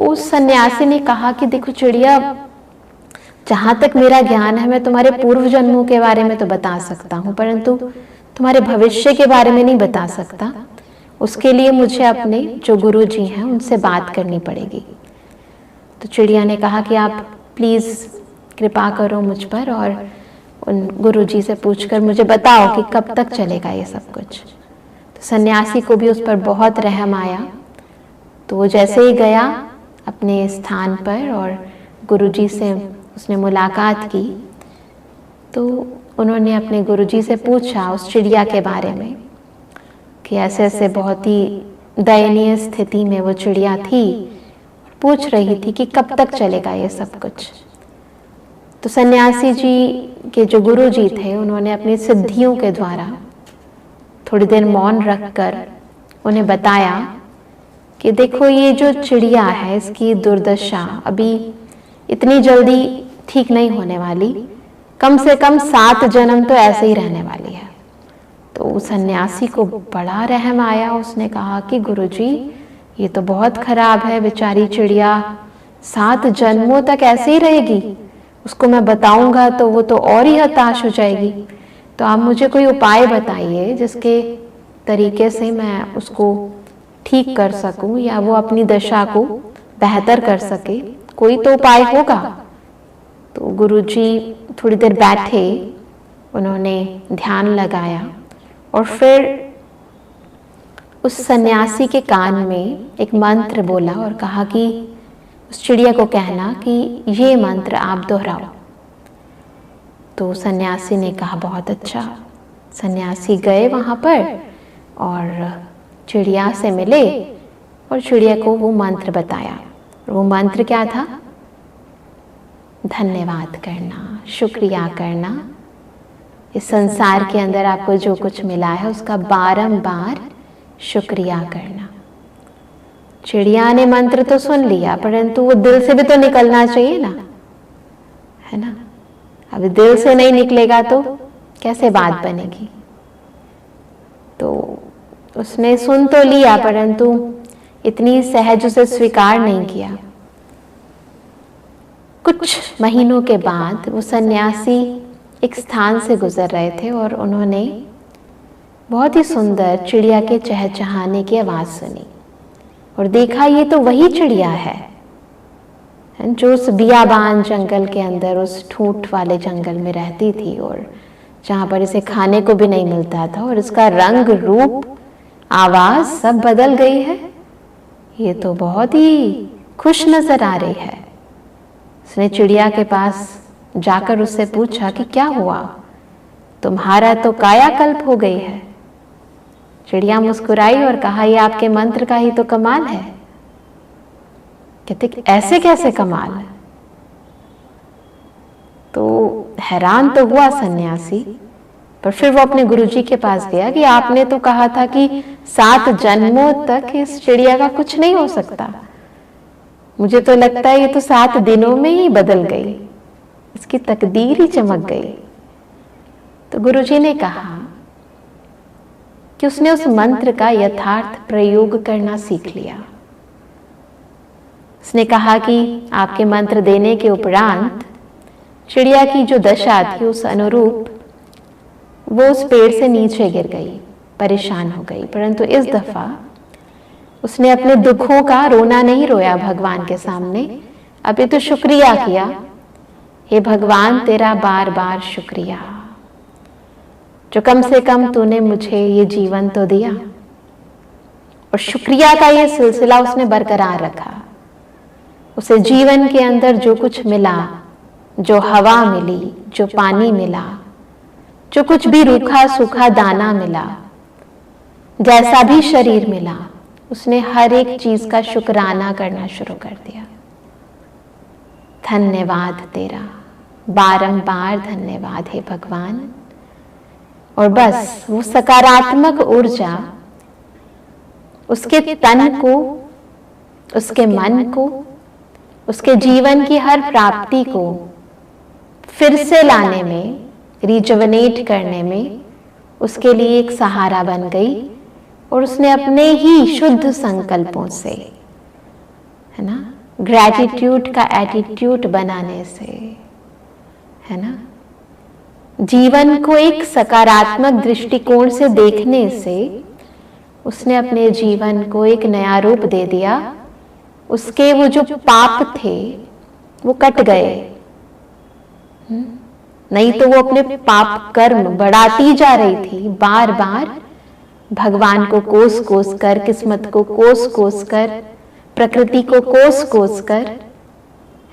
उस सन्यासी ने कहा कि देखो चिड़िया, जहां तक मेरा ज्ञान है मैं तुम्हारे पूर्व जन्मों के बारे में तो बता सकता हूँ, परंतु तुम्हारे भविष्य के बारे में नहीं बता सकता। उसके लिए मुझे अपने जो गुरु जी हैं उनसे बात करनी पड़ेगी। तो चिड़िया ने कहा कि आप प्लीज कृपा करो मुझ पर और उन गुरु जी से पूछकर मुझे बताओ कि कब तक चलेगा ये सब कुछ। तो सन्यासी को भी उस पर बहुत रहम आया। तो वो जैसे ही गया अपने स्थान पर और गुरुजी से उसने मुलाकात की, तो उन्होंने अपने गुरुजी से पूछा उस चिड़िया के बारे में कि ऐसे ऐसे बहुत ही दयनीय स्थिति में वो चिड़िया थी, पूछ रही थी कि कब तक चलेगा ये सब कुछ। तो सन्यासी जी के जो गुरु जी थे उन्होंने अपनी सिद्धियों के द्वारा थोड़ी देर मौन रखकर उन्हें बताया कि देखो ये जो चिड़िया है इसकी दुर्दशा अभी इतनी जल्दी ठीक नहीं होने वाली, कम से कम 7 जन्म तो ऐसे ही रहने वाली है। तो सन्यासी को बड़ा रहम आया। उसने कहा कि गुरुजी ये तो बहुत खराब है, बेचारी चिड़िया 7 जन्मों तक ऐसे ही रहेगी, उसको मैं बताऊंगा तो वो तो और ही हताश हो जाएगी। तो आप मुझे कोई उपाय बताइए जिसके तरीके से मैं उसको ठीक कर सकूं या वो अपनी दशा को बेहतर कर सके, कोई तो उपाय होगा। तो गुरुजी थोड़ी देर बैठे, उन्होंने ध्यान लगाया और फिर उस सन्यासी के कान में एक मंत्र बोला और कहा कि उस चिड़िया को कहना कि ये मंत्र आप दोहराओ। तो सन्यासी ने कहा बहुत अच्छा। सन्यासी गए वहां पर और चिड़िया से मिले और चिड़िया को वो मंत्र बताया। वो मंत्र क्या था? धन्यवाद करना, शुक्रिया करना, इस संसार के अंदर आपको जो कुछ मिला है उसका बारंबार शुक्रिया करना। चिड़िया ने मंत्र तो सुन लिया, परंतु वो दिल से भी तो निकलना चाहिए ना, है ना। अब दिल से नहीं निकलेगा तो कैसे बात बनेगी। तो उसने सुन तो लिया परंतु इतनी सहज उसे स्वीकार नहीं किया। कुछ महीनों के बाद वो सन्यासी एक स्थान से गुजर रहे थे और उन्होंने बहुत ही सुंदर चिड़िया के चहचहाने की आवाज सुनी और देखा ये तो वही चिड़िया है जो उस बियाबान जंगल के अंदर, उस ठूंठ वाले जंगल में रहती थी और जहां पर इसे खाने को भी नहीं मिलता था, और इसका रंग, रूप, आवाज सब बदल गई है। ये तो बहुत ही खुश नजर आ रही है। उसने चिड़िया के पास जाकर उससे पूछा कि क्या हुआ, तुम्हारा तो कायाकल्प हो गई है। चिड़िया मुस्कुराई और कहा ये आपके मंत्र का ही तो कमाल है। कहते ऐसे कैसे कमाल है? तो हैरान तो हुआ सन्यासी, पर फिर वो अपने गुरुजी के पास गया कि आपने तो कहा था कि 7 जन्मों तक इस चिड़िया का कुछ नहीं हो सकता। मुझे तो लगता है ये तो 7 दिनों में ही बदल गई, इसकी तकदीर ही चमक गई। तो गुरुजी ने कहा कि उसने उस मंत्र का यथार्थ प्रयोग करना सीख लिया। उसने कहा कि आपके मंत्र देने के उपरांत चिड़िया की जो दशा थी उस अनुरूप वो उस पेड़ से नीचे गिर गई, परेशान हो गई। परंतु इस दफा उसने अपने दुखों का रोना नहीं रोया भगवान के सामने, अभी तो शुक्रिया किया, हे भगवान तेरा बार बार शुक्रिया, जो कम से कम तूने मुझे ये जीवन तो दिया। और शुक्रिया का ये सिलसिला उसने बरकरार रखा। उसे जीवन के अंदर जो कुछ मिला, जो हवा मिली, जो पानी मिला, जो कुछ भी रूखा सूखा दाना मिला, जैसा भी शरीर मिला, उसने हर एक चीज का शुक्राना करना शुरू कर दिया। धन्यवाद तेरा, बारंबार धन्यवाद हे भगवान। और बस वो सकारात्मक ऊर्जा उसके तन को, उसके मन को, उसके जीवन की हर प्राप्ति को फिर से लाने में, रिजुवनेट करने में उसके लिए एक सहारा बन गई। और उसने अपने ही शुद्ध संकल्पों से, है ना, ग्रैटिट्यूड का एटीट्यूड बनाने से, है ना, जीवन को एक सकारात्मक दृष्टिकोण से देखने से उसने अपने जीवन को एक नया रूप दे दिया। उसके वो जो पाप थे वो कट गए। नहीं तो वो अपने पाप कर्म बढ़ाती जा रही थी, बार बार भगवान को कोस कोस कर, किस्मत को कोस कोस कर, प्रकृति को कोस कोस कर।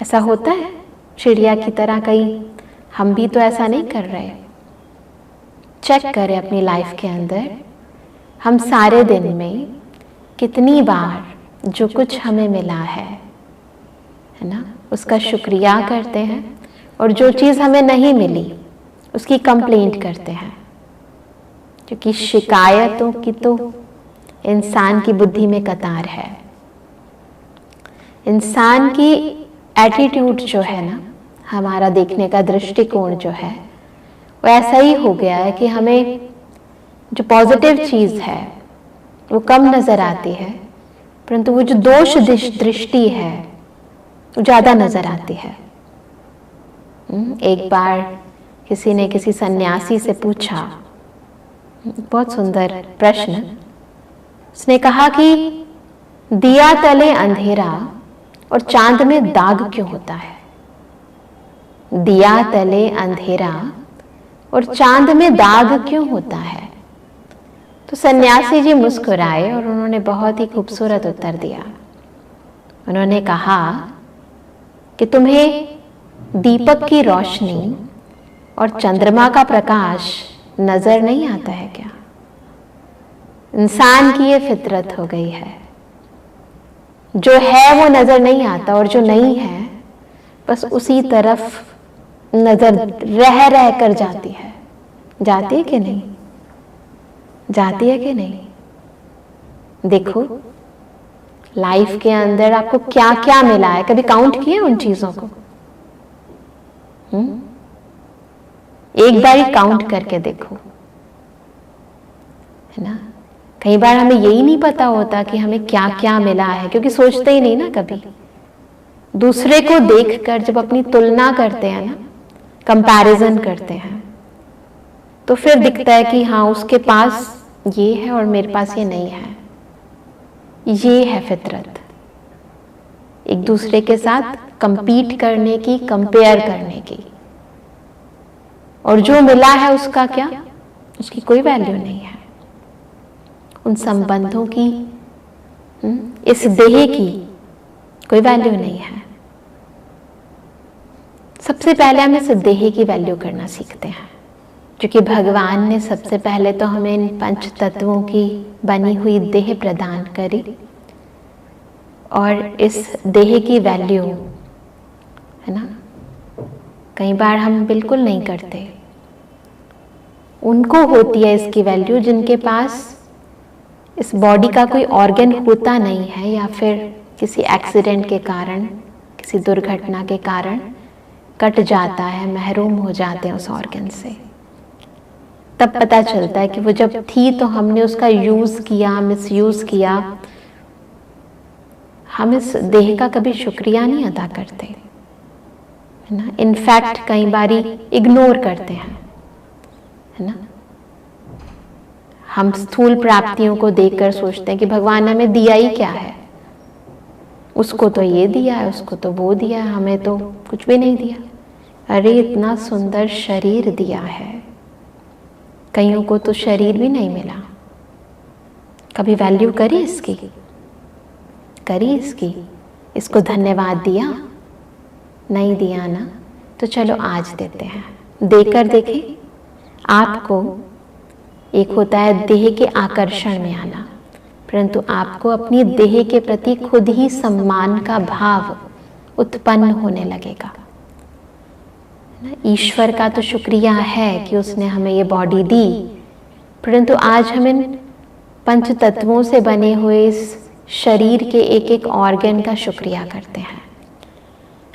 ऐसा होता है चिड़िया की तरह? कहीं हम भी तो ऐसा नहीं कर रहे। चेक करें अपनी लाइफ के अंदर, हम सारे दिन में कितनी बार जो कुछ हमें मिला है ना, उसका शुक्रिया करते हैं, और जो चीज़ हमें नहीं मिली उसकी कंप्लेंट करते हैं। क्योंकि शिकायतों की तो इंसान की बुद्धि में कतार है। इंसान की एटीट्यूड जो है ना, हमारा देखने का दृष्टिकोण जो है वो ऐसा ही हो गया है कि हमें जो पॉजिटिव चीज़ है वो कम नज़र आती है, परंतु वो जो दोष दृष्टि है वो ज़्यादा नज़र आती है। एक बार किसी ने किसी सन्यासी से पूछा, बहुत सुंदर प्रश्न, उसने कहा कि दिया तले अंधेरा और चांद में दाग क्यों होता है? दिया तले अंधेरा और चांद में दाग क्यों होता है? तो सन्यासी जी मुस्कुराए और उन्होंने बहुत ही खूबसूरत उत्तर दिया। उन्होंने कहा कि तुम्हें दीपक की रोशनी और चंद्रमा का प्रकाश नजर नहीं आता है क्या? इंसान की ये फितरत हो गई है, जो है वो नजर नहीं आता, और जो नहीं है बस उसी तरफ नजर रह कर जाती है। जाती है कि नहीं? जाती है कि नहीं? देखो लाइफ के अंदर आपको क्या क्या मिला है, कभी काउंट किया उन चीजों को? एक बार ही काउंट करके देखो, है ना। कई बार हमें यही नहीं पता होता कि हमें क्या क्या मिला है, क्योंकि सोचते ही नहीं ना कभी। दूसरे को देखकर जब अपनी तुलना करते हैं ना, कंपैरिजन करते हैं, तो फिर दिखता है कि हाँ उसके पास ये है और मेरे पास ये नहीं है। ये है फितरत, एक दूसरे के साथ कंपीट करने की, कंपेयर करने की। और जो मिला है उसका क्या? उसकी कोई वैल्यू नहीं है। उन संबंधों की, इस देह की कोई वैल्यू नहीं है। सबसे पहले हम इस देह की वैल्यू करना सीखते हैं, क्योंकि भगवान ने सबसे पहले तो हमें इन पंच तत्वों की बनी हुई देह प्रदान करी, और इस देह की वैल्यू, है ना, कई बार हम बिल्कुल नहीं करते। उनको होती है इसकी वैल्यू जिनके पास इस बॉडी का कोई ऑर्गन होता नहीं है, या फिर किसी एक्सीडेंट के कारण, किसी दुर्घटना के कारण कट जाता है, महरूम हो जाते हैं उस ऑर्गन से। तब पता चलता है कि वो जब थी तो हमने उसका यूज किया, मिसयूज किया। हम इस देह का कभी शुक्रिया नहीं अदा करते, है ना। इनफैक्ट कई बारी इग्नोर करते हैं, है ना। हम स्थूल प्राप्तियों को देखकर सोचते हैं कि भगवान ने हमें दिया ही क्या है, उसको तो ये दिया है, उसको तो वो दिया है, हमें तो कुछ भी नहीं दिया। अरे इतना सुंदर शरीर दिया है, कईयों को तो शरीर भी नहीं मिला। कभी वैल्यू करी इसकी? करी इसकी? इसको धन्यवाद दिया? नहीं दिया ना। तो चलो आज देते हैं, देकर देखें। आपको एक होता है देह के आकर्षण में आना, परंतु आपको अपनी देह के प्रति खुद ही सम्मान का भाव उत्पन्न होने लगेगा। ईश्वर का तो शुक्रिया है कि उसने हमें ये बॉडी दी, परंतु आज हम इन पंच तत्वों से बने हुए इस शरीर के एक एक ऑर्गन का शुक्रिया करते हैं।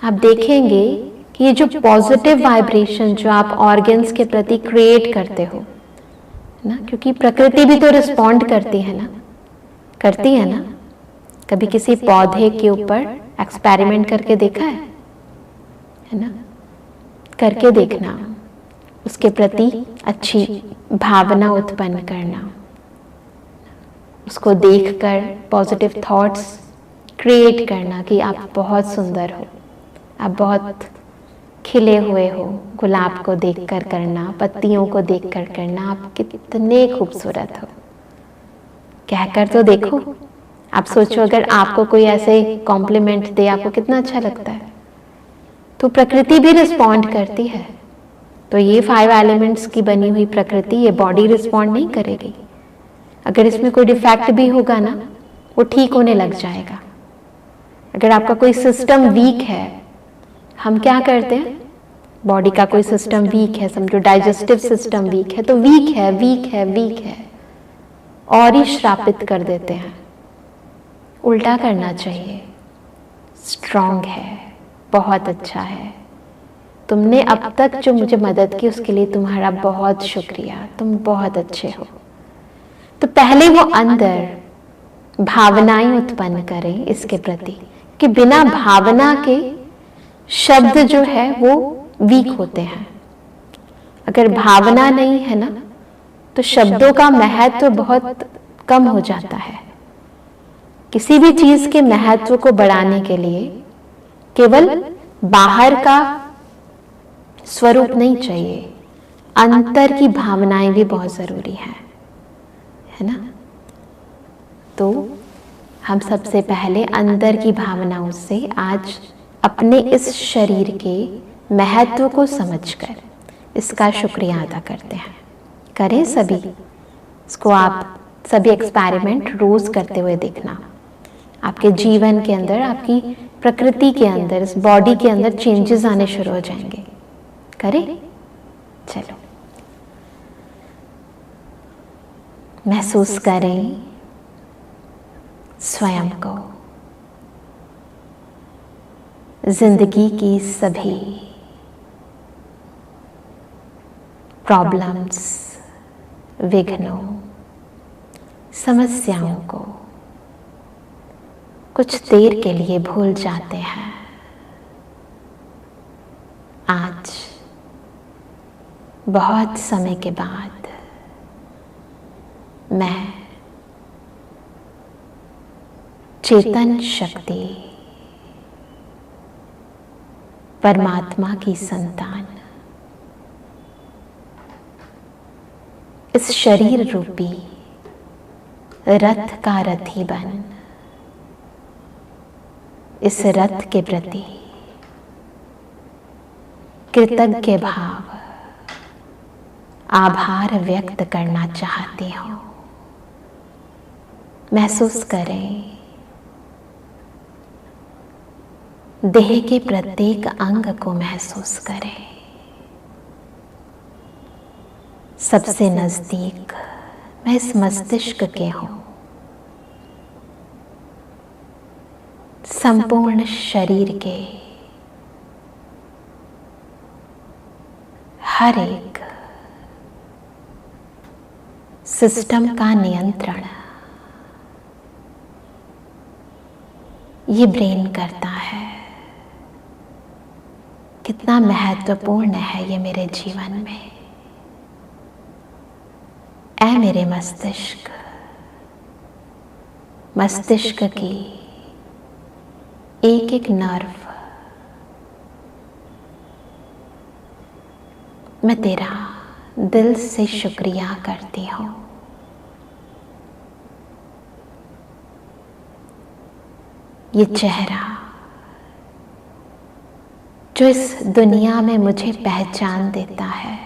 आप देखेंगे कि ये जो पॉजिटिव वाइब्रेशन जो आप ऑर्गन्स के प्रति क्रिएट करते हो ना, क्योंकि प्रकृति भी तो रिस्पॉन्ड करती है ना, करती है ना। कभी किसी पौधे के ऊपर एक्सपेरिमेंट करके देखा है ना? करके देखना, उसके प्रति अच्छी भावना उत्पन्न करना, उसको देखकर पॉजिटिव थॉट्स क्रिएट करना कि आप बहुत सुंदर हो, आप बहुत खिले हुए हो, गुलाब को देखकर करना, पत्तियों को देखकर करना, आप कितने खूबसूरत हो, कहकर तो देखो। आप सोचो अगर आपको कोई ऐसे कॉम्प्लीमेंट दे, आपको कितना अच्छा लगता है। तो प्रकृति भी रिस्पॉन्ड करती है। तो ये 5 एलिमेंट्स की बनी हुई प्रकृति, ये बॉडी रिस्पॉन्ड नहीं करेगी। अगर इसमें कोई डिफेक्ट भी होगा ना, वो ठीक होने लग जाएगा। अगर आपका कोई सिस्टम वीक है, हम क्या करते हैं, बॉडी का कोई सिस्टम वीक है, समझो डाइजेस्टिव सिस्टम वीक है, तो वीक है वीक है वीक है और ही श्रापित कर देते हैं। उल्टा करना चाहिए, स्ट्रांग है, बहुत अच्छा है, तुमने अब तक जो मुझे मदद की उसके लिए तुम्हारा बहुत शुक्रिया, तुम बहुत अच्छे हो। तो पहले वो अंदर भावनाएं उत्पन्न करें इसके प्रति, कि बिना भावना के शब्द जो है वो वीक होते हैं। अगर भावना नहीं है ना, तो शब्दों का महत्व बहुत कम हो जाता है। किसी भी चीज के महत्व को बढ़ाने के लिए केवल बाहर का स्वरूप नहीं चाहिए, अंतर की भावनाएं भी बहुत जरूरी है ना? तो हम सबसे पहले अंदर की भावनाओं से आज अपने इस शरीर के महत्व को समझकर इसका शुक्रिया अदा करते हैं। करें सभी इसको, आप सभी एक्सपेरिमेंट रोज करते हुए देखना, आपके जीवन के अंदर, आपकी प्रकृति के अंदर, इस बॉडी के अंदर चेंजेस आने शुरू हो जाएंगे। करें? चलो महसूस करें स्वयं को, जिंदगी की सभी प्रॉब्लम्स, विघ्नों, समस्याओं को कुछ देर के लिए भूल जाते हैं। आज बहुत समय के बाद मैं चेतन शक्ति, परमात्मा की संतान, इस शरीर रूपी रथ का रथी बन इस रथ के प्रति कृतज्ञ भाव, आभार व्यक्त करना चाहती हूँ। महसूस करें देह के प्रत्येक अंग को, महसूस करें। सबसे नजदीक मैं इस मस्तिष्क के हूँ। संपूर्ण शरीर के हर एक सिस्टम का नियंत्रण ये ब्रेन करता है। कितना महत्वपूर्ण है ये मेरे जीवन में। ऐ मेरे मस्तिष्क, मस्तिष्क की एक एक नर्व, मैं तेरा दिल से शुक्रिया करती हूँ। ये चेहरा जो इस दुनिया में मुझे पहचान देता है,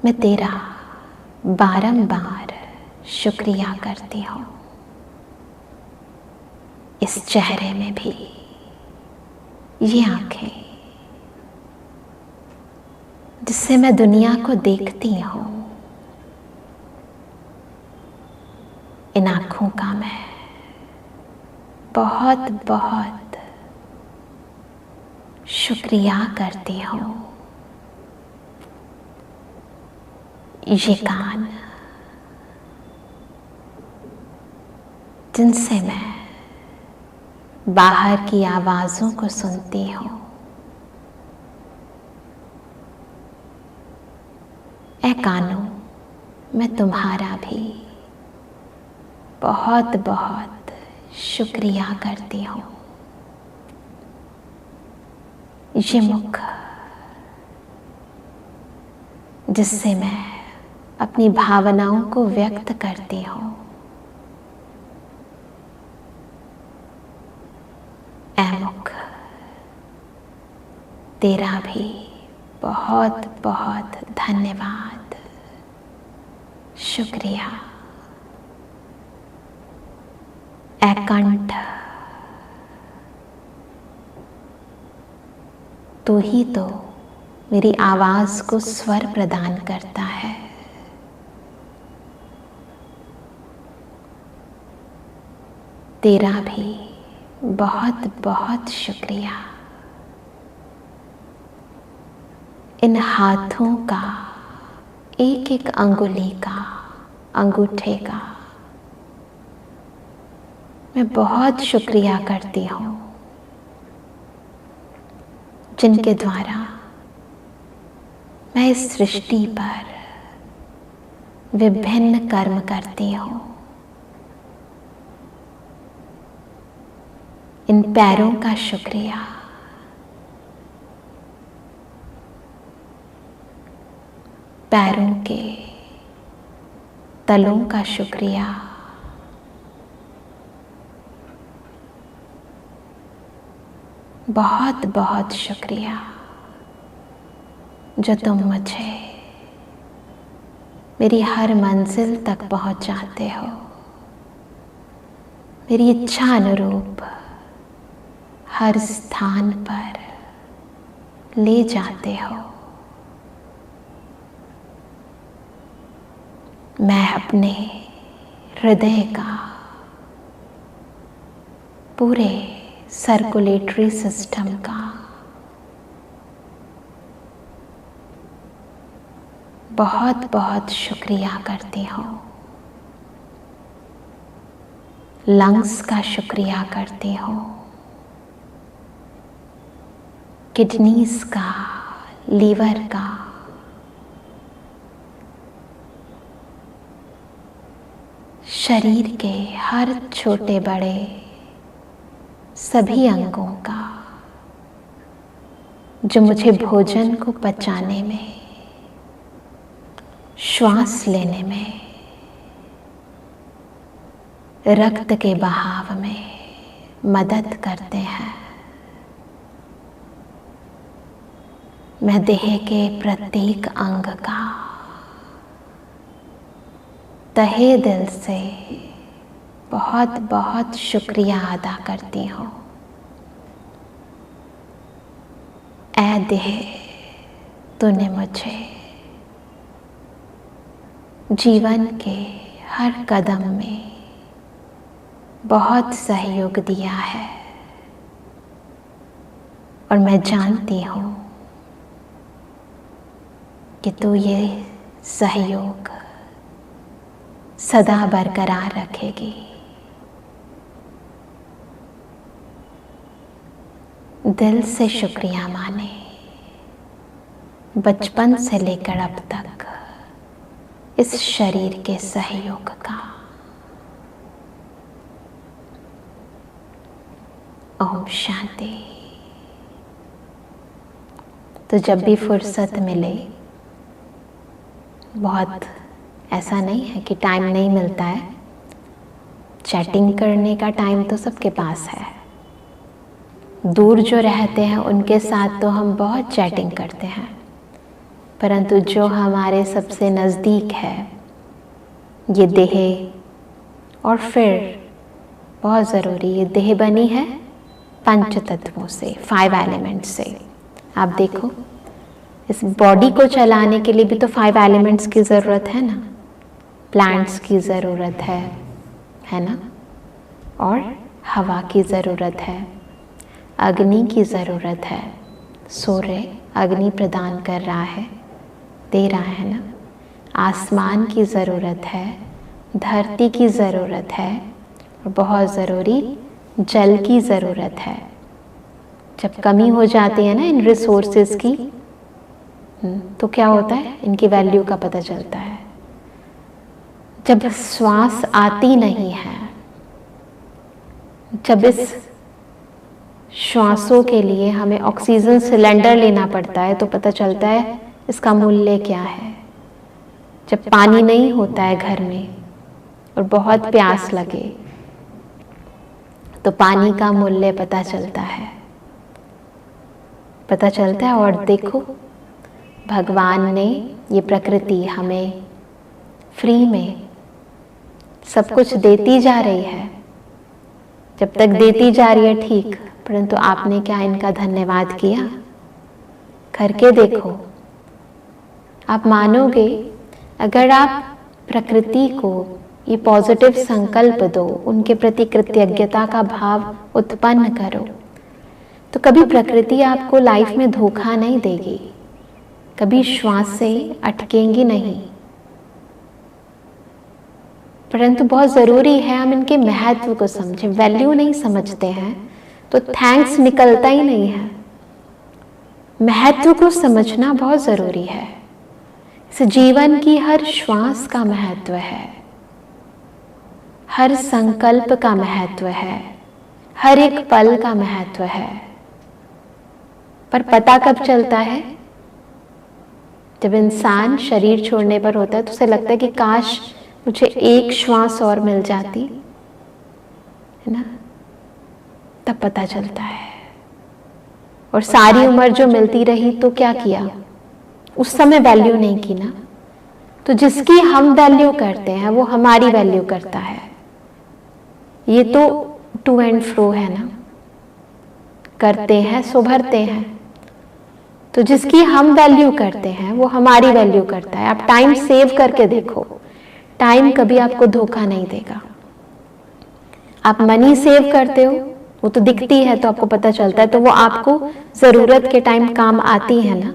मैं तेरा बारंबार शुक्रिया करती हूँ। इस चेहरे में भी ये आंखें जिससे मैं दुनिया को देखती हूँ, इन आंखों का मैं बहुत बहुत शुक्रिया करती हूँ। ये कान जिनसे मैं बाहर की आवाज़ों को सुनती हूँ। ऐ कानों, मैं तुम्हारा भी बहुत बहुत शुक्रिया करती हूँ। ये मुख जिससे मैं अपनी भावनाओं को व्यक्त करती हूँ, ऐ मुख, तेरा भी बहुत बहुत धन्यवाद, शुक्रिया। ऐ कंठ, तू ही तो मेरी आवाज को स्वर प्रदान करता है। तेरा भी बहुत बहुत शुक्रिया। इन हाथों का एक एक अंगुली का, अंगूठे का मैं बहुत शुक्रिया करती हूँ, जिनके द्वारा मैं इस सृष्टि पर विभिन्न कर्म करती हूँ। इन पैरों का शुक्रिया, पैरों के तलों का शुक्रिया, बहुत बहुत शुक्रिया जो तुम मुझे मेरी हर मंजिल तक पहुंचाते हो, मेरी इच्छा अनुरूप हर स्थान पर ले जाते हो। मैं अपने हृदय का पूरे सर्कुलेटरी सिस्टम का बहुत बहुत शुक्रिया करती हूँ। लंग्स का शुक्रिया करती हूँ, किडनीज का, लीवर का, शरीर के हर छोटे बड़े सभी अंगों का जो मुझे भोजन को पचाने में, श्वास लेने में, रक्त के बहाव में मदद करते हैं। मैं देह के प्रत्येक अंग का तहे दिल से बहुत बहुत शुक्रिया अदा करती हूँ। ऐ देह, तूने मुझे जीवन के हर कदम में बहुत सहयोग दिया है और मैं जानती हूँ कि तू ये सहयोग सदा बरकरार रखेगी। दिल से शुक्रिया माने, बचपन से लेकर अब तक इस शरीर के सहयोग का। ओम शांति। तो जब भी फुर्सत मिले, बहुत ऐसा नहीं है कि टाइम नहीं मिलता है, चैटिंग करने का टाइम तो सबके पास है। दूर जो रहते हैं उनके साथ तो हम बहुत चैटिंग करते हैं, परंतु जो हमारे सबसे नज़दीक है, ये देह, और फिर बहुत ज़रूरी, ये देह बनी है पंच तत्वों से, 5 एलिमेंट्स से। आप देखो, इस बॉडी को चलाने के लिए भी तो 5 एलिमेंट्स की ज़रूरत है ना। प्लांट्स की ज़रूरत है ना, और हवा की ज़रूरत है, अग्नि की ज़रूरत है। सूर्य अग्नि प्रदान कर रहा है, दे रहा है ना। आसमान की ज़रूरत है, धरती की ज़रूरत है, और बहुत ज़रूरी जल की ज़रूरत है। जब कमी हो जाती है ना इन रिसोर्सेज की, तो क्या होता है, इनकी वैल्यू का पता चलता है। जब श्वास आती नहीं है, जब इस श्वासों के लिए हमें ऑक्सीजन सिलेंडर लेना पड़ता है, तो पता चलता है इसका मूल्य क्या है। जब पानी नहीं होता है घर में और बहुत प्यास लगे, तो पानी का मूल्य पता चलता है। और देखो, भगवान ने ये प्रकृति हमें फ्री में सब कुछ देती जा रही है। जब तक देती जा रही है ठीक, परंतु आपने क्या इनका धन्यवाद किया? करके देखो, आप मानोगे। अगर आप प्रकृति को ये पॉजिटिव संकल्प दो, उनके प्रति कृतज्ञता का भाव उत्पन्न करो, तो कभी प्रकृति आपको लाइफ में धोखा नहीं देगी, कभी श्वास से अटकेंगी नहीं। परंतु बहुत ज़रूरी है हम इनके महत्व को समझें। वैल्यू नहीं समझते हैं तो थैंक्स निकलता ही नहीं है। महत्व को समझना बहुत ज़रूरी है। इस जीवन की हर श्वास का महत्व है, हर संकल्प का महत्व है, हर एक पल का महत्व है। पर पता कब चलता है? जब इंसान शरीर छोड़ने पर होता है तो उसे लगता है कि काश मुझे एक श्वास और मिल जाती, है ना, तब पता चलता है। और सारी उम्र जो मिलती रही तो क्या किया? उस समय वैल्यू नहीं की ना। तो जिसकी हम वैल्यू करते हैं वो हमारी वैल्यू करता है। ये तो टू एंड फ्रो है ना, करते हैं सो भरते हैं। तो जिसकी हम वैल्यू करते हैं वो हमारी वैल्यू करता है। आप टाइम सेव करके देखो, टाइम कभी आपको धोखा नहीं देगा। आप मनी सेव करते हो, वो तो दिखती है तो आपको पता चलता है, तो वो आपको जरूरत के टाइम काम आती है ना।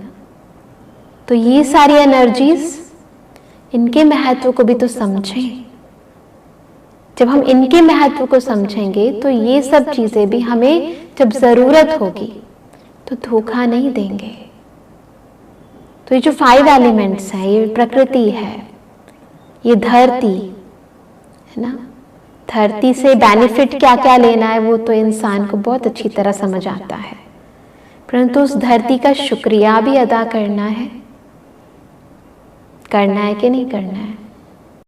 तो ये सारी एनर्जीज, इनके महत्व को भी तो समझें। जब हम इनके महत्व को समझेंगे तो ये सब चीजें भी हमें जब जरूरत होगी तो धोखा नहीं देंगे। तो ये जो 5 एलिमेंट्स हैं, ये प्रकृति है, ये धरती है ना, धरती से बेनिफिट क्या क्या लेना है वो तो इंसान को बहुत अच्छी तरह समझ आता है, परंतु उस धरती का शुक्रिया भी अदा करना है कि नहीं करना है।